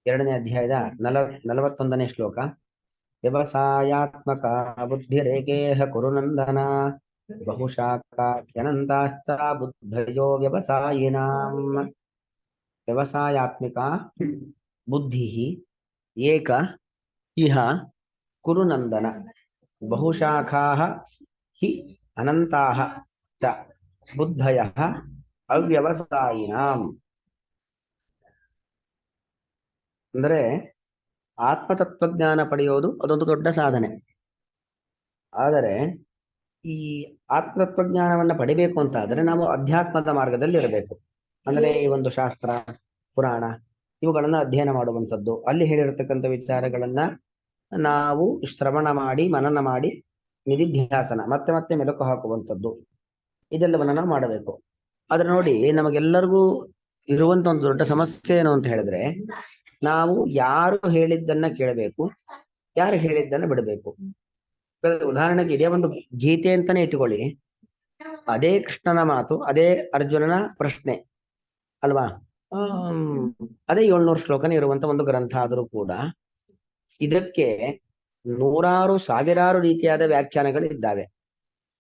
ಎರಡನೇ ಅಧ್ಯಾಯದ 41ನೇ ಶ್ಲೋಕ. ವ್ಯವಸಾಯಾತ್ಮಕ ಬುದ್ಧಿರೇಕೇಹ ಕುರುನಂದನ ಬಹುಶಾಖಾಖ್ಯನಂತಾಶ್ಚ ಬುದ್ಧಯೋ ವ್ಯವಸಾಯಿನಾಂ. ವ್ಯವಸಾಯಾತ್ಮಿಕ ಬುದ್ಧಿ ಏಕ ಇಹ ಕುರುನಂದನ ಬಹುಶಾಖಾಃ ಹಿ ಅನಂತಾಃ ಚ ಬುದ್ಧಯಃ ಅವ್ಯವಸಾಯಿನಾಂ. ಅಂದರೆ ಆತ್ಮತತ್ವಜ್ಞಾನ ಪಡೆಯೋದು ಅದೊಂದು ದೊಡ್ಡ ಸಾಧನೆ. ಆದರೆ ಈ ಆತ್ಮತತ್ವಜ್ಞಾನವನ್ನ ಪಡಿಬೇಕು ಅಂತ ಆದ್ರೆ ನಾವು ಅಧ್ಯಾತ್ಮದ ಮಾರ್ಗದಲ್ಲಿ ಇರಬೇಕು. ಅಂದ್ರೆ ಈ ಒಂದು ಶಾಸ್ತ್ರ, ಪುರಾಣ ಇವುಗಳನ್ನ ಅಧ್ಯಯನ ಮಾಡುವಂಥದ್ದು, ಅಲ್ಲಿ ಹೇಳಿರತಕ್ಕಂಥ ವಿಚಾರಗಳನ್ನ ನಾವು ಶ್ರವಣ ಮಾಡಿ ಮನನ ಮಾಡಿ ನಿಧಿಧ್ಯಾಸನ ಮತ್ತೆ ಮತ್ತೆ ಮೆಲುಕು ಹಾಕುವಂಥದ್ದು, ಇದೆಲ್ಲವನ್ನ ನಾವು ಮಾಡಬೇಕು. ಆದ್ರೆ ನೋಡಿ, ನಮಗೆಲ್ಲರಿಗೂ ಇರುವಂತ ಒಂದು ದೊಡ್ಡ ಸಮಸ್ಯೆ ಏನು ಅಂತ ಹೇಳಿದ್ರೆ, ನಾವು ಯಾರು ಹೇಳಿದ್ದನ್ನ ಕೇಳಬೇಕು, ಯಾರು ಹೇಳಿದ್ದನ್ನ ಬಿಡಬೇಕು. ಉದಾಹರಣೆಗೆ ಇದೇ ಒಂದು ಗೀತೆ ಅಂತಾನೆ ಇಟ್ಟುಕೊಳ್ಳಿ, ಅದೇ ಕೃಷ್ಣನ ಮಾತು, ಅದೇ ಅರ್ಜುನನ ಪ್ರಶ್ನೆ ಅಲ್ವಾ. ಅದೇ 700 ಶ್ಲೋಕನೇ ಇರುವಂತ ಒಂದು ಗ್ರಂಥ ಆದರೂ ಕೂಡ ಇದಕ್ಕೆ ನೂರಾರು ಸಾವಿರಾರು ರೀತಿಯಾದ ವ್ಯಾಖ್ಯಾನಗಳು ಇದ್ದಾವೆ.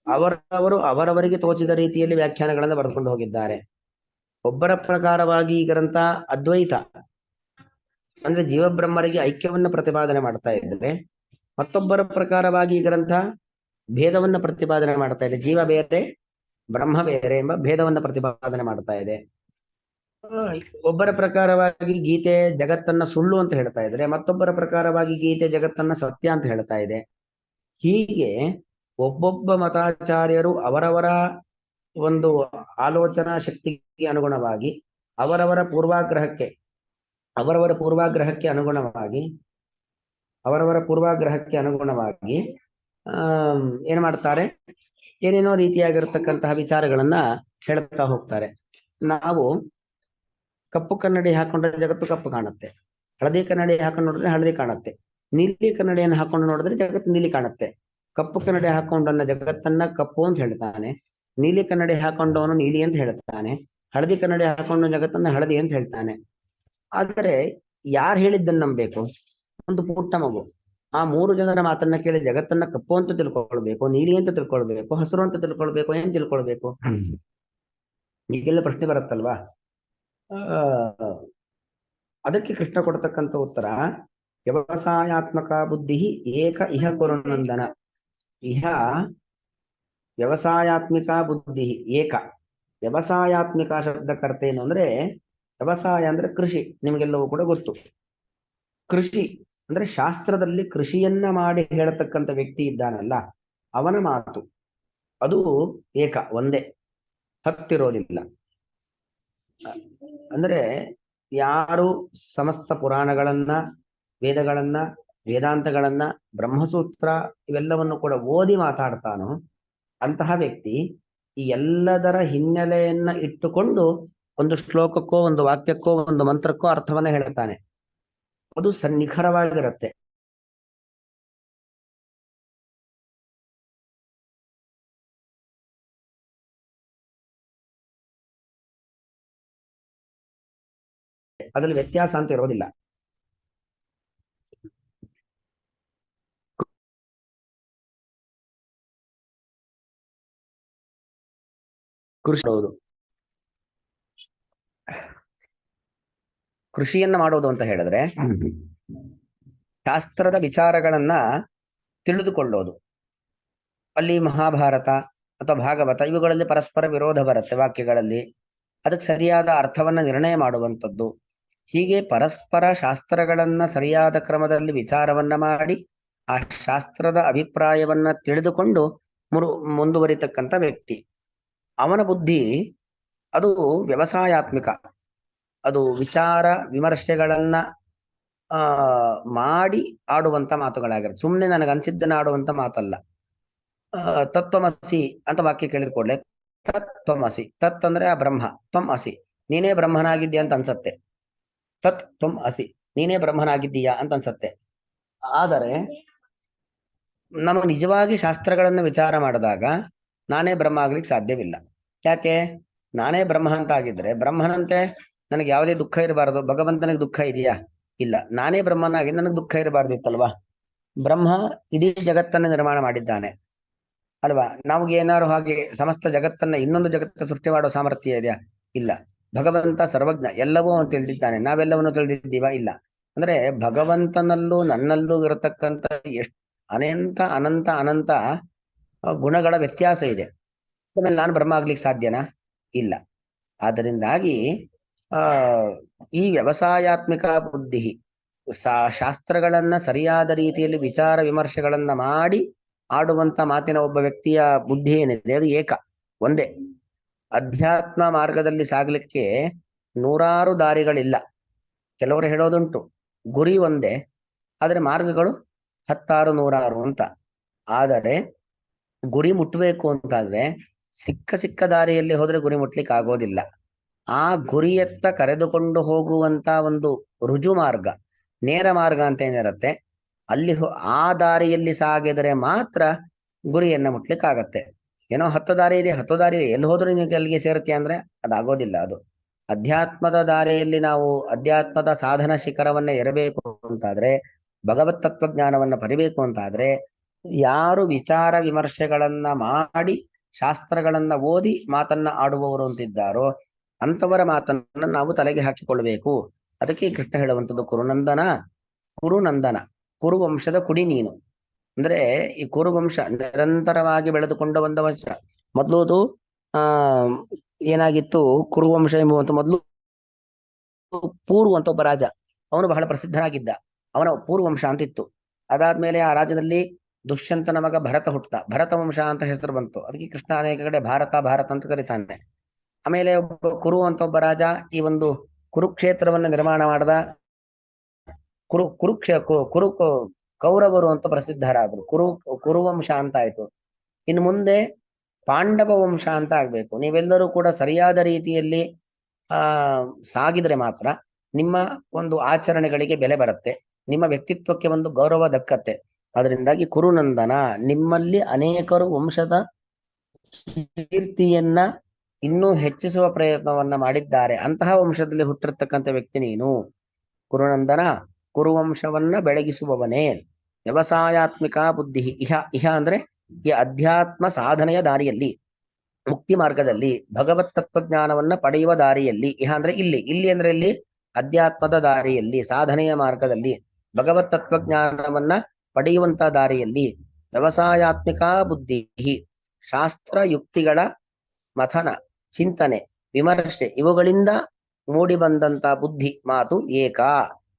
ಅವರವರು ಅವರವರಿಗೆ ತೋಚಿದ ರೀತಿಯಲ್ಲಿ ವ್ಯಾಖ್ಯಾನಗಳನ್ನು ಬರೆದುಕೊಂಡು ಹೋಗಿದ್ದಾರೆ. ಒಬ್ಬರ ಪ್ರಕಾರವಾಗಿ ಈ ಗ್ರಂಥ ಅದ್ವೈತ ಅಂದ್ರೆ ಜೀವಬ್ರಹ್ಮರಿಗೆ ಐಕ್ಯವನ್ನ ಪ್ರತಿಪಾದನೆ ಮಾಡ್ತಾ ಇದ್ದಾರೆ, ಮತ್ತೊಬ್ಬರ ಪ್ರಕಾರವಾಗಿ ಈ ಗ್ರಂಥ ಭೇದವನ್ನ ಪ್ರತಿಪಾದನೆ ಮಾಡ್ತಾ ಇದೆ. ಜೀವ ಬೇರೆ ಬ್ರಹ್ಮ ಬೇರೆ ಎಂಬ ಭೇದವನ್ನ ಪ್ರತಿಪಾದನೆ ಮಾಡ್ತಾ ಇದೆ. ಒಬ್ಬರ ಪ್ರಕಾರವಾಗಿ ಗೀತೆ ಜಗತ್ತನ್ನ ಸುಳ್ಳು ಅಂತ ಹೇಳ್ತಾ ಇದ್ರೆ, ಮತ್ತೊಬ್ಬರ ಪ್ರಕಾರವಾಗಿ ಗೀತೆ ಜಗತ್ತನ್ನ ಸತ್ಯ ಅಂತ ಹೇಳ್ತಾ ಇದೆ. ಹೀಗೆ ಒಬ್ಬೊಬ್ಬ ಮತಾಚಾರ್ಯರು ಅವರವರ ಒಂದು ಆಲೋಚನಾ ಶಕ್ತಿಗೆ ಅನುಗುಣವಾಗಿ ಅವರವರ ಪೂರ್ವಾಗ್ರಹಕ್ಕೆ ಅನುಗುಣವಾಗಿ ಏನ್ ಮಾಡ್ತಾರೆ, ಏನೇನೋ ರೀತಿಯಾಗಿರ್ತಕ್ಕಂತಹ ವಿಚಾರಗಳನ್ನ ಹೇಳ್ತಾ ಹೋಗ್ತಾರೆ. ನಾವು ಕಪ್ಪು ಕನ್ನಡಿ ಹಾಕೊಂಡ್ರೆ ಜಗತ್ತು ಕಪ್ಪು ಕಾಣುತ್ತೆ, ಹಳದಿ ಕನ್ನಡಿ ಹಾಕೊಂಡು ನೋಡಿದ್ರೆ ಹಳದಿ ಕಾಣುತ್ತೆ, ನೀಲಿ ಕನ್ನಡಿಯನ್ನು ಹಾಕೊಂಡು ನೋಡಿದ್ರೆ ಜಗತ್ತು ನೀಲಿ ಕಾಣುತ್ತೆ. ಕಪ್ಪು ಕನ್ನಡಿ ಹಾಕೊಂಡನ್ನ ಜಗತ್ತನ್ನ ಕಪ್ಪು ಅಂತ ಹೇಳ್ತಾನೆ, ನೀಲಿ ಕನ್ನಡಿ ಹಾಕೊಂಡವನು ನೀಲಿ ಅಂತ ಹೇಳ್ತಾನೆ, ಹಳದಿ ಕನ್ನಡಿ ಹಾಕೊಂಡು ಜಗತ್ತನ್ನ ಹಳದಿ ಅಂತ ಹೇಳ್ತಾನೆ. ಆದರೆ ಯಾರು ಹೇಳಿದ್ದನ್ನು ನಂಬಬೇಕು? ಒಂದು ಪುಟ್ಟ ಮಗು ಆ 3 ಜನರ ಮಾತನ್ನ ಕೇಳಿ ಜಗತ್ತನ್ನ ಕಪ್ಪು ಅಂತ ತಿಳ್ಕೊಳ್ಬೇಕು, ನೀಲಿ ಅಂತ ತಿಳ್ಕೊಳ್ಬೇಕು, ಹಸಿರು ಅಂತ ತಿಳ್ಕೊಳ್ಬೇಕು, ಏನ್ ತಿಳ್ಕೊಳ್ಬೇಕು? ಈಗೆಲ್ಲ ಪ್ರಶ್ನೆ ಬರುತ್ತಲ್ವಾ. ಅದಕ್ಕೆ ಕೃಷ್ಣ ಕೊಡ್ತಕ್ಕಂಥ ಉತ್ತರ ವ್ಯವಸಾಯಾತ್ಮಕ ಬುದ್ಧಿ ಏಕ ಇಹ ಕುರುನಂದನ. ಇಹ ವ್ಯವಸಾಯಾತ್ಮಿಕ ಬುದ್ಧಿ ಏಕ. ವ್ಯವಸಾಯಾತ್ಮಿಕ ಶಬ್ದಕರ್ತ ಏನು ಅಂದ್ರೆ, ವ್ಯವಸಾಯ ಅಂದ್ರೆ ಕೃಷಿ, ನಿಮಗೆಲ್ಲವೂ ಕೂಡ ಗೊತ್ತು. ಕೃಷಿ ಅಂದ್ರೆ ಶಾಸ್ತ್ರದಲ್ಲಿ ಕೃಷಿಯನ್ನ ಮಾಡಿ ಹೇಳತಕ್ಕಂಥ ವ್ಯಕ್ತಿ ಇದ್ದಾನಲ್ಲ, ಅವನ ಮಾತು ಅದು ಏಕ, ಒಂದೇ, ಹತ್ತಿರೋದಿಲ್ಲ. ಅಂದ್ರೆ ಯಾರು ಸಮಸ್ತ ಪುರಾಣಗಳನ್ನ, ವೇದಗಳನ್ನ, ವೇದಾಂತಗಳನ್ನ, ಬ್ರಹ್ಮಸೂತ್ರ ಇವೆಲ್ಲವನ್ನು ಕೂಡ ಓದಿ ಮಾತಾಡ್ತಾನೋ ಅಂತಹ ವ್ಯಕ್ತಿ ಈ ಎಲ್ಲದರ ಹಿನ್ನೆಲೆಯನ್ನ ಇಟ್ಟುಕೊಂಡು ಒಂದು ಶ್ಲೋಕಕ್ಕೋ ಒಂದು ವಾಕ್ಯಕ್ಕೋ ಒಂದು ಮಂತ್ರಕ್ಕೋ ಅರ್ಥವನ್ನ ಹೇಳ್ತಾನೆ. ಅದು ಸನ್ನಿಖರವಾಗಿರುತ್ತೆ. ಅದ್ರಲ್ಲಿ ವ್ಯತ್ಯಾಸ ಅಂತ ಇರೋದಿಲ್ಲ. ಕೃಷಿಯನ್ನ ಮಾಡೋದು ಅಂತ ಹೇಳಿದ್ರೆ ಶಾಸ್ತ್ರದ ವಿಚಾರಗಳನ್ನ ತಿಳಿದುಕೊಳ್ಳೋದು. ಅಲ್ಲಿ ಮಹಾಭಾರತ ಅಥವಾ ಭಾಗವತ ಇವುಗಳಲ್ಲಿ ಪರಸ್ಪರ ವಿರೋಧ ಬರುತ್ತೆ ವಾಕ್ಯಗಳಲ್ಲಿ, ಅದಕ್ಕೆ ಸರಿಯಾದ ಅರ್ಥವನ್ನ ನಿರ್ಣಯ ಮಾಡುವಂಥದ್ದು. ಹೀಗೆ ಪರಸ್ಪರ ಶಾಸ್ತ್ರಗಳನ್ನ ಸರಿಯಾದ ಕ್ರಮದಲ್ಲಿ ವಿಚಾರವನ್ನ ಮಾಡಿ ಆ ಶಾಸ್ತ್ರದ ಅಭಿಪ್ರಾಯವನ್ನ ತಿಳಿದುಕೊಂಡು ಮುಂದುವರಿತಕ್ಕಂಥ ವ್ಯಕ್ತಿ, ಅವನ ಬುದ್ಧಿ ಅದು ವ್ಯವಸಾಯಾತ್ಮಿಕ. ಅದು ವಿಚಾರ ವಿಮರ್ಶೆಗಳನ್ನ ಮಾಡಿ ಆಡುವಂತ ಮಾತುಗಳಾಗಿರುತ್ತೆ. ಸುಮ್ಮನೆ ನನಗನ್ಸಿದ್ದನ್ನ ಆಡುವಂತ ಮಾತಲ್ಲ. ತತ್ವಮಸಿ ಅಂತ ವಾಕ್ಯ ಕೇಳಿದ ಕೂಡಲೇ ತತ್ವಮಸಿ, ತತ್ ಅಂದ್ರೆ ಆ ಬ್ರಹ್ಮ, ತ್ವಂ ಅಸಿ ನೀನೇ ಬ್ರಹ್ಮನಾಗಿದ್ದೀಯ ಅಂತ ಅನ್ಸತ್ತೆ. ತತ್ ತ್ವಂ ಅಸಿ ನೀನೇ ಬ್ರಹ್ಮನಾಗಿದ್ದೀಯಾ ಅಂತ ಅನ್ಸತ್ತೆ. ಆದರೆ ನಾವು ನಿಜವಾಗಿ ಶಾಸ್ತ್ರಗಳನ್ನ ವಿಚಾರ ಮಾಡಿದಾಗ ನಾನೇ ಬ್ರಹ್ಮ ಆಗ್ಲಿಕ್ಕೆ ಸಾಧ್ಯವಿಲ್ಲ. ಯಾಕೆ? ನಾನೇ ಬ್ರಹ್ಮ ಅಂತ ಆಗಿದ್ರೆ ಬ್ರಹ್ಮನಂತೆ ನನಗೆ ಯಾವುದೇ ದುಃಖ ಇರಬಾರದು. ಭಗವಂತನಿಗೆ ದುಃಖ ಇದೆಯಾ? ಇಲ್ಲ. ನಾನೇ ಬ್ರಹ್ಮನಾಗಿ ನನಗೆ ದುಃಖ ಇರಬಾರ್ದಿತ್ತಲ್ವಾ? ಬ್ರಹ್ಮ ಇಡೀ ಜಗತ್ತನ್ನು ನಿರ್ಮಾಣ ಮಾಡಿದ್ದಾನೆ ಅಲ್ವಾ? ನಮಗೆ ಏನಾದ್ರು ಹಾಗೆ ಸಮಸ್ತ ಜಗತ್ತನ್ನ ಇನ್ನೊಂದು ಜಗತ್ತ ಸೃಷ್ಟಿ ಮಾಡೋ ಸಾಮರ್ಥ್ಯ ಇದೆಯಾ? ಇಲ್ಲ. ಭಗವಂತ ಸರ್ವಜ್ಞ, ಎಲ್ಲವೂ ಅವನು ತಿಳಿದಿದ್ದಾನೆ. ನಾವೆಲ್ಲವನ್ನು ತಿಳಿದಿದ್ದೀವಾ? ಇಲ್ಲ. ಅಂದ್ರೆ ಭಗವಂತನಲ್ಲೂ ನನ್ನಲ್ಲೂ ಇರತಕ್ಕಂತ ಎಷ್ಟು ಅನಂತ ಅನಂತ ಅನಂತ ಗುಣಗಳ ವ್ಯತ್ಯಾಸ ಇದೆ. ಆಮೇಲೆ ನಾನು ಬ್ರಹ್ಮ ಆಗ್ಲಿಕ್ಕೆ ಸಾಧ್ಯನಾ? ಇಲ್ಲ. ಆದ್ದರಿಂದಾಗಿ ಆ ಈ ವ್ಯವಸಾಯಾತ್ಮಿಕ ಬುದ್ಧಿ, ಶಾಸ್ತ್ರಗಳನ್ನ ಸರಿಯಾದ ರೀತಿಯಲ್ಲಿ ವಿಚಾರ ವಿಮರ್ಶೆಗಳನ್ನ ಮಾಡಿ ಆಡುವಂತ ಮಾತಿನ ಒಬ್ಬ ವ್ಯಕ್ತಿಯ ಬುದ್ಧಿ ಏನಿದೆ ಅದು ಏಕ, ಒಂದೇ. ಅಧ್ಯಾತ್ಮ ಮಾರ್ಗದಲ್ಲಿ ಸಾಗಲಿಕ್ಕೆ ನೂರಾರು ದಾರಿಗಳಿಲ್ಲ. ಕೆಲವರು ಹೇಳೋದುಂಟು ಗುರಿ ಒಂದೇ, ಆದರೆ ಮಾರ್ಗಗಳು ಹತ್ತಾರು ನೂರಾರು ಅಂತ. ಆದರೆ ಗುರಿ ಮುಟ್ಟಬೇಕು ಅಂತಾದ್ರೆ ಸಿಕ್ಕ ಸಿಕ್ಕ ದಾರಿಯಲ್ಲಿ ಹೋದ್ರೆ ಗುರಿ ಮುಟ್ಲಿಕ್ಕೆ ಆಗೋದಿಲ್ಲ. ಆ ಗುರಿಯತ್ತ ಕರೆದುಕೊಂಡು ಹೋಗುವಂತ ಒಂದು ರುಜು ಮಾರ್ಗ, ನೇರ ಮಾರ್ಗ ಅಂತ ಏನಿರತ್ತೆ, ಅಲ್ಲಿ ಆ ದಾರಿಯಲ್ಲಿ ಸಾಗಿದರೆ ಮಾತ್ರ ಗುರಿಯನ್ನ ಮುಟ್ಲಿಕ್ಕಾಗತ್ತೆ. ಏನೋ 10 ದಾರಿ ಇದೆ, 10 ದಾರಿ ಇದೆ, ಎಲ್ಲಿ ಹೋದ್ರೂ ನಿಮಗೆ ಅಲ್ಲಿಗೆ ಸೇರುತ್ತೆ ಅಂದ್ರೆ ಅದಾಗೋದಿಲ್ಲ. ಅದು ಅಧ್ಯಾತ್ಮದ ದಾರಿಯಲ್ಲಿ ನಾವು ಅಧ್ಯಾತ್ಮದ ಸಾಧನ ಶಿಖರವನ್ನ ಏರಬೇಕು ಅಂತಾದ್ರೆ, ಭಗವತ್ ತತ್ವಜ್ಞಾನವನ್ನ ಪಡಿಬೇಕು ಅಂತಾದ್ರೆ, ಯಾರು ವಿಚಾರ ವಿಮರ್ಶೆಗಳನ್ನ ಮಾಡಿ ಶಾಸ್ತ್ರಗಳನ್ನ ಓದಿ ಮಾತನ್ನ ಆಡುವವರು ಅಂತಿದ್ದಾರೋ ಅಂತವರ ಮಾತನ್ನ ನಾವು ತಲೆಗೆ ಹಾಕಿಕೊಳ್ಬೇಕು. ಅದಕ್ಕೆ ಕೃಷ್ಣ ಹೇಳುವಂಥದ್ದು ಕುರುನಂದನ, ಕುರುನಂದನ, ಕುರು ವಂಶದ ಕುಡಿ ನೀನು. ಅಂದ್ರೆ ಈ ಕುರುವಂಶ ನಿರಂತರವಾಗಿ ಬೆಳೆದುಕೊಂಡ ಬಂದ ವಂಶ. ಮೊದಲು ಅದು ಆ ಏನಾಗಿತ್ತು, ಕುರುವಂಶ ಎಂಬುವಂತ ಮೊದಲು ಪೂರ್ವ ಅಂತ ಒಬ್ಬ ರಾಜ, ಅವನು ಬಹಳ ಪ್ರಸಿದ್ಧನಾಗಿದ್ದ. ಅವನ ಪೂರ್ವಂಶ ಅಂತಿತ್ತು. ಅದಾದ್ಮೇಲೆ ಆ ರಾಜ್ಯದಲ್ಲಿ ದುಷ್ಯಂತನ ಮಗ ಭರತ ಹುಟ್ಟದ, ಭರತ ವಂಶ ಅಂತ ಹೆಸರು ಬಂತು. ಅದಕ್ಕೆ ಕೃಷ್ಣ ಅನೇಕ ಕಡೆ ಭಾರತ ಭಾರತ ಅಂತ ಕರೀತಾನೆ. ಆಮೇಲೆ ಒಬ್ಬ ಕುರು ಅಂತ ಒಬ್ಬ ರಾಜ ಈ ಒಂದು ಕುರುಕ್ಷೇತ್ರವನ್ನ ನಿರ್ಮಾಣ ಮಾಡದ. ಕುರು ಕೌರವರು ಅಂತ ಪ್ರಸಿದ್ಧರಾದ್ರು. ಕುರುವಂಶ ಅಂತ ಆಯ್ತು. ಇನ್ನು ಮುಂದೆ ಪಾಂಡವ ವಂಶ ಅಂತ ಆಗ್ಬೇಕು. ನೀವೆಲ್ಲರೂ ಕೂಡ ಸರಿಯಾದ ರೀತಿಯಲ್ಲಿ ಆ ಸಾಗಿದ್ರೆ ಮಾತ್ರ ನಿಮ್ಮ ಒಂದು ಆಚರಣೆಗಳಿಗೆ ಬೆಲೆ ಬರುತ್ತೆ, ನಿಮ್ಮ ವ್ಯಕ್ತಿತ್ವಕ್ಕೆ ಒಂದು ಗೌರವ ದಕ್ಕತ್ತೆ. ಅದರಿಂದಾಗಿ ಕುರುನಂದನ, ನಿಮ್ಮಲ್ಲಿ ಅನೇಕರು ವಂಶದ ಕೀರ್ತಿಯನ್ನ ಇನ್ನೂ ಹೆಚ್ಚಿಸುವ ಪ್ರಯತ್ನವನ್ನ ಮಾಡಿದ್ದಾರೆ. ಅಂತಹ ವಂಶದಲ್ಲಿ ಹುಟ್ಟಿರ್ತಕ್ಕಂಥ ವ್ಯಕ್ತಿ ನೀನು. ಕುರುನಂದನ, ಕುರುವಂಶವನ್ನ ಬೆಳಗಿಸುವವನೇ. ವ್ಯವಸಾಯಾತ್ಮಿಕ ಬುದ್ಧಿ, ಇಹ ಇಹ ಅಂದ್ರೆ ಈ ಅಧ್ಯಾತ್ಮ ಸಾಧನೆಯ ದಾರಿಯಲ್ಲಿ, ಮುಕ್ತಿ ಮಾರ್ಗದಲ್ಲಿ, ಭಗವತ್ ತತ್ವಜ್ಞಾನವನ್ನ ಪಡೆಯುವ ದಾರಿಯಲ್ಲಿ. ಇಹ ಅಂದ್ರೆ ಇಲ್ಲಿ, ಇಲ್ಲಿ ಅಂದ್ರೆ ಇಲ್ಲಿ ಅಧ್ಯಾತ್ಮದ ದಾರಿಯಲ್ಲಿ, ಸಾಧನೆಯ ಮಾರ್ಗದಲ್ಲಿ, ಭಗವತ್ ತತ್ವಜ್ಞಾನವನ್ನ ಪಡೆಯುವಂತ ದಾರಿಯಲ್ಲಿ ವ್ಯವಸಾಯಾತ್ಮಿಕ ಬುದ್ಧಿ, ಶಾಸ್ತ್ರ ಯುಕ್ತಿಗಳ ಮಥನ, ಚಿಂತನೆ, ವಿಮರ್ಶೆ ಇವುಗಳಿಂದ ಮೂಡಿ ಬಂದಂತ ಬುದ್ಧಿ ಮಾತು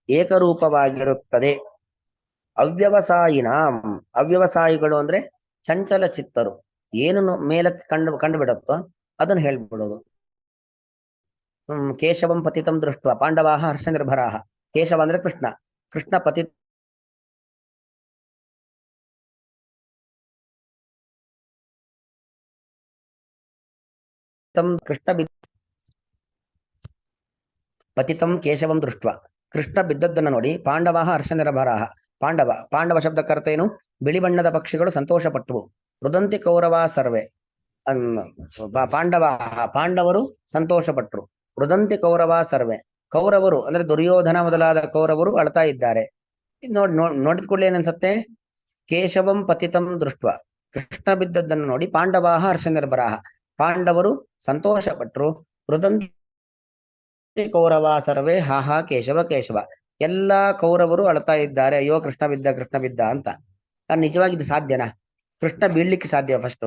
ಏಕರೂಪವಾಗಿರುತ್ತದೆ. ಅವ್ಯವಸಾಯಿನ, ಅವ್ಯವಸಾಯಿಗಳು ಅಂದ್ರೆ ಚಂಚಲ ಚಿತ್ತರು. ಏನು ಮೇಲಕ್ಕೆ ಕಂಡು ಬಿಡುತ್ತೋ ಅದನ್ನು ಹೇಳ್ಬಿಡೋದು. ಕೇಶವಂ ಪತಿತಂ ದೃಷ್ಟ ಪಾಂಡವಾಹ ಹರ್ಷ ನಿರ್ಭರಾಹ. ಕೇಶವ ಅಂದ್ರೆ ಕೃಷ್ಣ, ಕೃಷ್ಣ ಪತಿತ ಕೃಷ್ಣ ಪತಿತಂ ಕೇಶವಂ ದೃಷ್ಟ, ಕೃಷ್ಣ ಬಿದ್ದದ್ದನ್ನು ನೋಡಿ ಪಾಂಡವಾಹ ಹರ್ಷ ನಿರ್ಭರಾಹ. ಪಾಂಡವ ಶಬ್ದಕ್ಕರ್ಥ ಏನು? ಬಿಳಿ ಬಣ್ಣದ ಪಕ್ಷಿಗಳು ಸಂತೋಷ ಪಟ್ಟವು. ರುದಂತಿ ಕೌರವ ಸರ್ವೆ, ಪಾಂಡವರು ಸಂತೋಷ ಪಟ್ಟರು. ರುದಂತಿ ಕೌರವ ಸರ್ವೆ, ಕೌರವರು ಅಂದ್ರೆ ದುರ್ಯೋಧನ ಮೊದಲಾದ ಕೌರವರು ಅಳ್ತಾ ಇದ್ದಾರೆ. ನೋಡಿದ ಕೂಡಲೇ ಏನನ್ಸತ್ತೆ? ಕೇಶವಂ ಪತಿತಂ ದೃಷ್ಟ, ಕೃಷ್ಣ ಬಿದ್ದದ್ದನ್ನು ನೋಡಿ ಪಾಂಡವಾಹ ಹರ್ಷ ನಿರ್ಭರಾಹ, ಪಾಂಡವರು ಸಂತೋಷ ಪಟ್ಟರು. ರುದಂತಿ ಕೌರವ ಸರ್ವೇ ಹಾ ಕೇಶವ ಕೇಶವ, ಎಲ್ಲಾ ಕೌರವರು ಅಳ್ತಾ ಇದ್ದಾರೆ, ಅಯ್ಯೋ ಕೃಷ್ಣ ಬಿದ್ದ ಕೃಷ್ಣ ಬಿದ್ದ ಅಂತ. ನಿಜವಾಗಿದ್ದು ಸಾಧ್ಯನಾ? ಕೃಷ್ಣ ಬೀಳ್ಲಿಕ್ಕೆ ಸಾಧ್ಯ? ಫಸ್ಟ್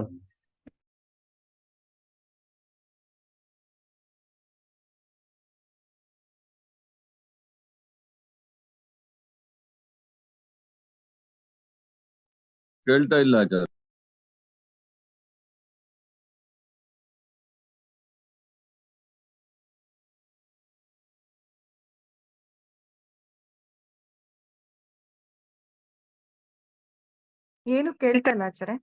ಕೇಳ್ತಾ ಇಲ್ಲ ಆಚಾರ್ಯ. ಏನು ಕೇಳ್ತಾ ಇಲ್ಲ ಆಚಾರ್ಯ.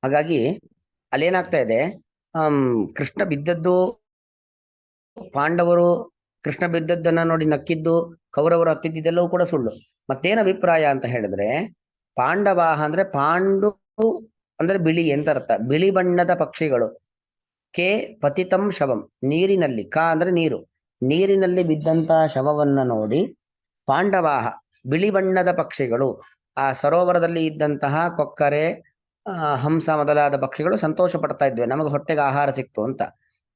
ಹಾಗಾಗಿ ಅಲ್ಲೇನಾಗ್ತಾ ಇದೆ, ಕೃಷ್ಣ ಬಿದ್ದದ್ದು, ಪಾಂಡವರು ಕೃಷ್ಣ ಬಿದ್ದದ್ದನ್ನ ನೋಡಿ ನಕ್ಕಿದ್ದು, ಕೌರವರು ಹತ್ತಿದ್ದೆಲ್ಲವೂ ಕೂಡ ಸುಳ್ಳು. ಮತ್ತೇನ ಅಭಿಪ್ರಾಯ ಅಂತ ಹೇಳಿದ್ರೆ, ಪಾಂಡವಾಹ ಅಂದ್ರೆ ಪಾಂಡು ಅಂದ್ರೆ ಬಿಳಿ ಅಂತ ಅರ್ಥ, ಬಿಳಿ ಬಣ್ಣದ ಪಕ್ಷಿಗಳು. ಕೆ ಪತಿತಂ ಶವಂ, ನೀರಿನಲ್ಲಿ, ಕ ಅಂದ್ರೆ ನೀರು, ನೀರಿನಲ್ಲಿ ಬಿದ್ದಂತಹ ಶವವನ್ನ ನೋಡಿ ಪಾಂಡವಾಹ ಬಿಳಿ ಬಣ್ಣದ ಪಕ್ಷಿಗಳು, ಆ ಸರೋವರದಲ್ಲಿ ಇದ್ದಂತಹ ಕೊಕ್ಕರೆ, ಹಂಸ ಮೊದಲಾದ ಪಕ್ಷಿಗಳು ಸಂತೋಷ ಪಡ್ತಾ ಇದ್ವಿ, ನಮಗೆ ಹೊಟ್ಟೆಗೆ ಆಹಾರ ಸಿಕ್ತು ಅಂತ.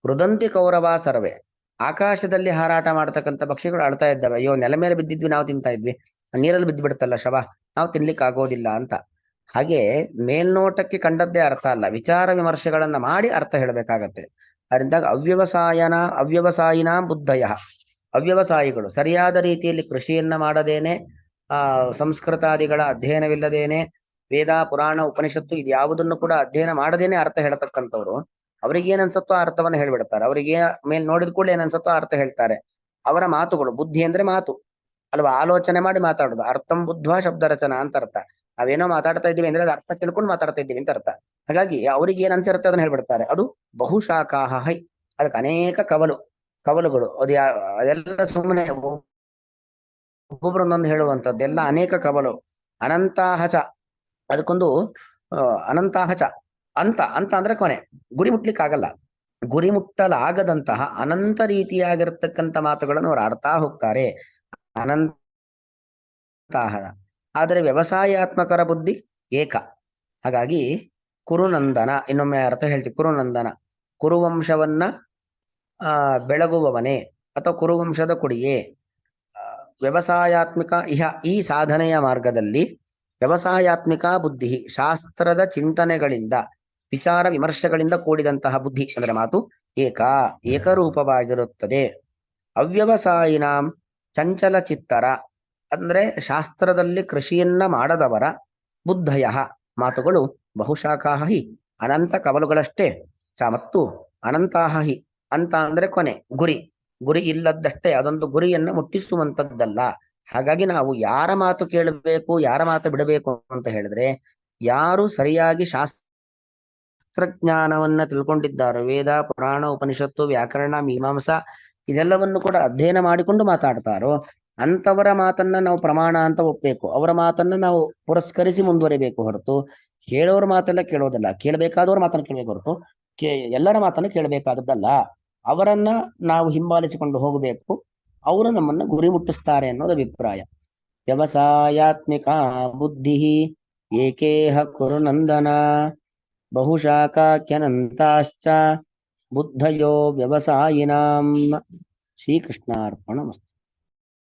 ರುದಂತಿ ಕೌರವ ಸರ್ವೆ, ಆಕಾಶದಲ್ಲಿ ಹಾರಾಟ ಮಾಡತಕ್ಕಂಥ ಪಕ್ಷಿಗಳು ಅಳ್ತಾ ಇದ್ದಾವೆ, ಅಯ್ಯೋ ನೆಲ ಮೇಲೆ ಬಿದ್ದಿದ್ವಿ, ನಾವು ತಿಂತಾ ಇದ್ವಿ, ನೀರಲ್ಲಿ ಬಿದ್ದು ಬಿಡುತ್ತಲ್ಲ ಶವ, ನಾವು ತಿನ್ಲಿಕ್ಕೆ ಆಗೋದಿಲ್ಲ ಅಂತ. ಹಾಗೆ ಮೇಲ್ನೋಟಕ್ಕೆ ಕಂಡದ್ದೇ ಅರ್ಥ ಅಲ್ಲ, ವಿಚಾರ ವಿಮರ್ಶೆಗಳನ್ನ ಮಾಡಿ ಅರ್ಥ ಹೇಳಬೇಕಾಗತ್ತೆ. ಅದರಿಂದ ಅವ್ಯವಸಾಯಿನ ಬುದ್ಧಯ, ಅವ್ಯವಸಾಯಿಗಳು ಸರಿಯಾದ ರೀತಿಯಲ್ಲಿ ಕೃಷಿಯನ್ನ ಮಾಡದೇನೆ, ಸಂಸ್ಕೃತಾದಿಗಳ ಅಧ್ಯಯನವಿಲ್ಲದೇನೆ, ವೇದ ಪುರಾಣ ಉಪನಿಷತ್ತು ಇದ್ಯಾವುದನ್ನು ಕೂಡ ಅಧ್ಯಯನ ಮಾಡದೇನೆ ಅರ್ಥ ಹೇಳ್ತಕ್ಕಂಥವ್ರು, ಅವ್ರಿಗೆ ಏನ್ ಅನ್ಸತ್ತೋ ಆ ಅರ್ಥವನ್ನ ಹೇಳ್ಬಿಡ್ತಾರೆ. ಅವರಿಗೆ ಮೇಲ್ ನೋಡಿದ ಕೂಡಲೇ ಏನ್ ಅನ್ಸತ್ತೋ ಅರ್ಥ ಹೇಳ್ತಾರೆ. ಅವರ ಮಾತುಗಳು, ಬುದ್ಧಿ ಅಂದ್ರೆ ಮಾತು ಅಲ್ವಾ, ಆಲೋಚನೆ ಮಾಡಿ ಮಾತಾಡುದು. ಅರ್ಥಂ ಬುದ್ಧ್ವಾ ಶಬ್ದ ರಚನಾ ಅಂತ ಅರ್ಥ. ನಾವೇನೋ ಮಾತಾಡ್ತಾ ಇದ್ದೀವಿ ಅಂದ್ರೆ ಅದು ಅರ್ಥ ತಿಳ್ಕೊಂಡು ಮಾತಾಡ್ತಾ ಇದ್ದೀವಿ ಅಂತ ಅರ್ಥ. ಹಾಗಾಗಿ ಅವ್ರಿಗೆ ಏನ್ ಅನ್ಸಿರುತ್ತೆ ಅದನ್ನ ಹೇಳ್ಬಿಡ್ತಾರೆ. ಅದು ಬಹುಶಾಖಾಹ ಹೈ, ಅದಕ್ಕೆ ಅನೇಕ ಕವಲುಗಳು, ಅದೆಲ್ಲ ಸುಮ್ಮನೆ ಒಬ್ಬೊಬ್ರೊಂದೊಂದು ಹೇಳುವಂಥದ್ದೆಲ್ಲ ಅನೇಕ ಕವಲು. ಅನಂತಾಹಚ, ಅದಕ್ಕೊಂದು ಅನಂತಾಹಚ, ಅಂತ ಅಂದ್ರೆ ಕೊನೆ, ಗುರಿ ಮುಟ್ಲಿಕ್ಕಾಗಲ್ಲ, ಗುರಿ ಮುಟ್ಟಲಾಗದಂತಹ ಅನಂತ ರೀತಿಯಾಗಿರ್ತಕ್ಕಂಥ ಮಾತುಗಳನ್ನು ಅವರು ಆಡ್ತಾ ಹೋಗ್ತಾರೆ, ಅನಂತಾಹ. ಆದರೆ ವ್ಯವಸಾಯಾತ್ಮಕರ ಬುದ್ಧಿ ಏಕ. ಹಾಗಾಗಿ ಕುರುನಂದನ, ಇನ್ನೊಮ್ಮೆ ಅರ್ಥ ಹೇಳ್ತೀವಿ, ಕುರುನಂದನ, ಕುರುವಂಶವನ್ನ ಬೆಳಗುವವನೇ ಅಥವಾ ಕುರುವಂಶದ ಕುಡಿಯೇ. ವ್ಯವಸಾಯಾತ್ಮಿಕ ಈ ಸಾಧನೆಯ ಮಾರ್ಗದಲ್ಲಿ ವ್ಯವಸಾಯಾತ್ಮಿಕ ಬುದ್ಧಿ, ಶಾಸ್ತ್ರದ ಚಿಂತನೆಗಳಿಂದ, ವಿಚಾರ ವಿಮರ್ಶೆಗಳಿಂದ ಕೂಡಿದಂತಹ ಬುದ್ಧಿ ಅಂದ್ರೆ ಮಾತು ಏಕರೂಪವಾಗಿರುತ್ತದೆ. ಅವ್ಯವಸಾಯಿನಾಂ ಚಂಚಲ ಚಿತ್ತರ, ಅಂದ್ರೆ ಶಾಸ್ತ್ರದಲ್ಲಿ ಕೃಷಿಯನ್ನ ಮಾಡದವರ ಬುದ್ಧಯ ಮಾತುಗಳು ಬಹುಶಾಖಾ ಹಿ, ಅನಂತ ಕವಲುಗಳಷ್ಟೇ. ಮತ್ತು ಅನಂತಾಹ ಹಿ, ಅಂತ ಅಂದ್ರೆ ಕೊನೆ, ಗುರಿ ಇಲ್ಲದಷ್ಟೇ, ಅದೊಂದು ಗುರಿಯನ್ನ ಮುಟ್ಟಿಸುವಂತದ್ದಲ್ಲ. ಹಾಗಾಗಿ ನಾವು ಯಾರ ಮಾತು ಕೇಳಬೇಕು, ಯಾರ ಮಾತು ಬಿಡಬೇಕು ಅಂತ ಹೇಳಿದ್ರೆ, ಯಾರು ಸರಿಯಾಗಿ ಶಾಸ್ತ್ರಜ್ಞಾನವನ್ನ ತಿಳ್ಕೊಂಡಿದ್ದಾರೋ, ವೇದ ಪುರಾಣ ಉಪನಿಷತ್ತು ವ್ಯಾಕರಣ ಮೀಮಾಂಸಾ ಇದೆಲ್ಲವನ್ನು ಕೂಡ ಅಧ್ಯಯನ ಮಾಡಿಕೊಂಡು ಮಾತಾಡ್ತಾರೋ ಅಂತವರ ಮಾತನ್ನ ನಾವು ಪ್ರಮಾಣ ಅಂತ ಒಪ್ಬೇಕು. ಅವರ ಮಾತನ್ನ ನಾವು ಪುರಸ್ಕರಿಸಿ ಮುಂದುವರಿಬೇಕು ಹೊರತು, ಕೇಳೋರ ಮಾತೆಲ್ಲ ಕೇಳೋದಲ್ಲ, ಕೇಳಬೇಕಾದವ್ರ ಮಾತನ್ನ ಕೇಳಬೇಕು ಹೊರತು ಎಲ್ಲರ ಮಾತನ್ನು ಕೇಳಬೇಕಾದದ್ದಲ್ಲ. ಅವರನ್ನ ನಾವು ಹಿಂಬಾಲಿಸಿಕೊಂಡು ಹೋಗಬೇಕು, ಅವರು ನಮ್ಮನ್ನ ಗುರಿ ಮುಟ್ಟಿಸ್ತಾರೆ ಅನ್ನೋದು ಅಭಿಪ್ರಾಯ. ವ್ಯವಸಾಯಾತ್ಮಿಕ ಬುದ್ಧಿ ಏಕೇಹ ಕುರುನಂದನ, ಬಹುಶಾಖಾಖ್ಯನಂತಾಶ್ಚ ಬುದ್ಧಯೋ ವ್ಯವಸಾಯಿನಾಂ. ಶ್ರೀಕೃಷ್ಣಾರ್ಪಣಮಸ್ತು.